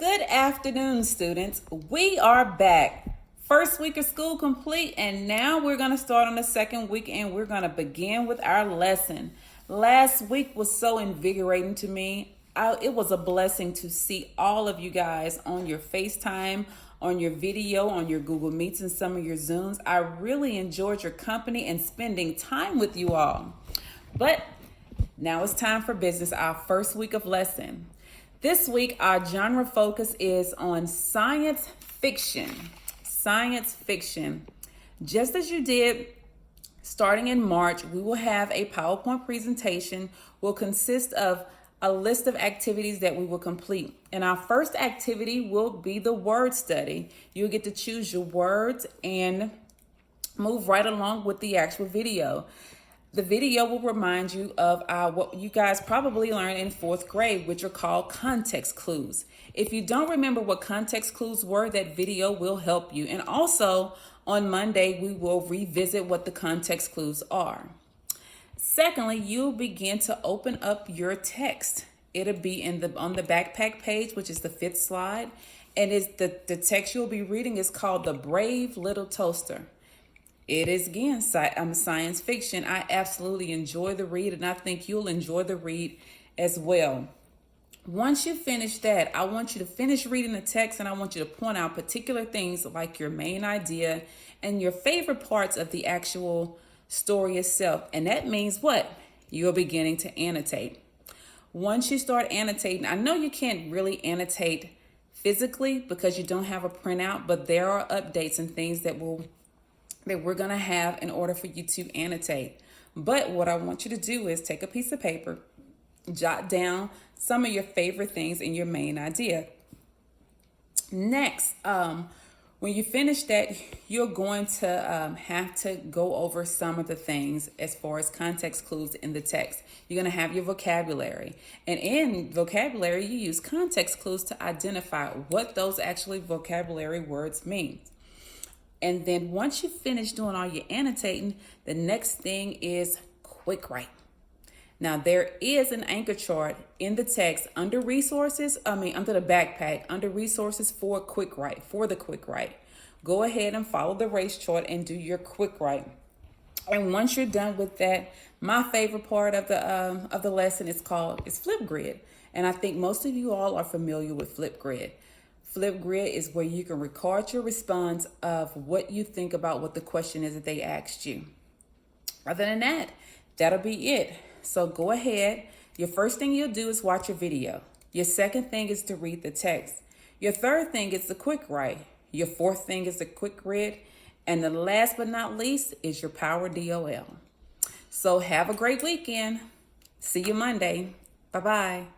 Good afternoon, students. We are back. First week of school complete, and now we're going to start on the second week, and we're going to begin with our lesson. Last week was so invigorating to me. It was a blessing to see all of you guys on your FaceTime, on your video, on your Google Meets, and some of your Zooms. I really enjoyed your company and spending time with you all. But now it's time for business, our first week of lesson. This week, our genre focus is on science fiction. Science fiction. Just as you did starting in March, we will have a PowerPoint presentation will consist of a list of activities that we will complete. And our first activity will be the word study. You'll get to choose your words and move right along with the actual video. The video will remind you of what you guys probably learned in fourth grade, which are called context clues. If you don't remember what context clues were, that video will help you. And also on Monday, we will revisit what the context clues are. Secondly, you'll begin to open up your text. It'll be on the backpack page, which is the 5th slide. And the text you'll be reading is called The Brave Little Toaster. It is, again, science fiction. I absolutely enjoy the read, and I think you'll enjoy the read as well. Once you finish that, I want you to finish reading the text, and I want you to point out particular things like your main idea and your favorite parts of the actual story itself. And that means what? You're beginning to annotate. Once you start annotating, I know you can't really annotate physically because you don't have a printout, but there are updates and things that we're going to have in order for you to annotate. But what I want you to do is take a piece of paper, jot down some of your favorite things in your main idea. Next, when you finish that, you're going to have to go over some of the things as far as context clues in the text. You're going to have your vocabulary. And in vocabulary, you use context clues to identify what those actually vocabulary words mean. And then once you finish doing all your annotating, the next thing is quick write. Now there is an anchor chart in the text under the backpack, under resources for the quick write. Go ahead and follow the race chart and do your quick write. And once you're done with that, my favorite part of the lesson is Flipgrid. And I think most of you all are familiar with Flipgrid. Flipgrid is where you can record your response of what you think about what the question is that they asked you. Other than that, that'll be it. So go ahead. Your first thing you'll do is watch your video. Your second thing is to read the text. Your third thing is the quick write. Your fourth thing is the quick read. And the last but not least is your Power DOL. So have a great weekend. See you Monday. Bye-bye.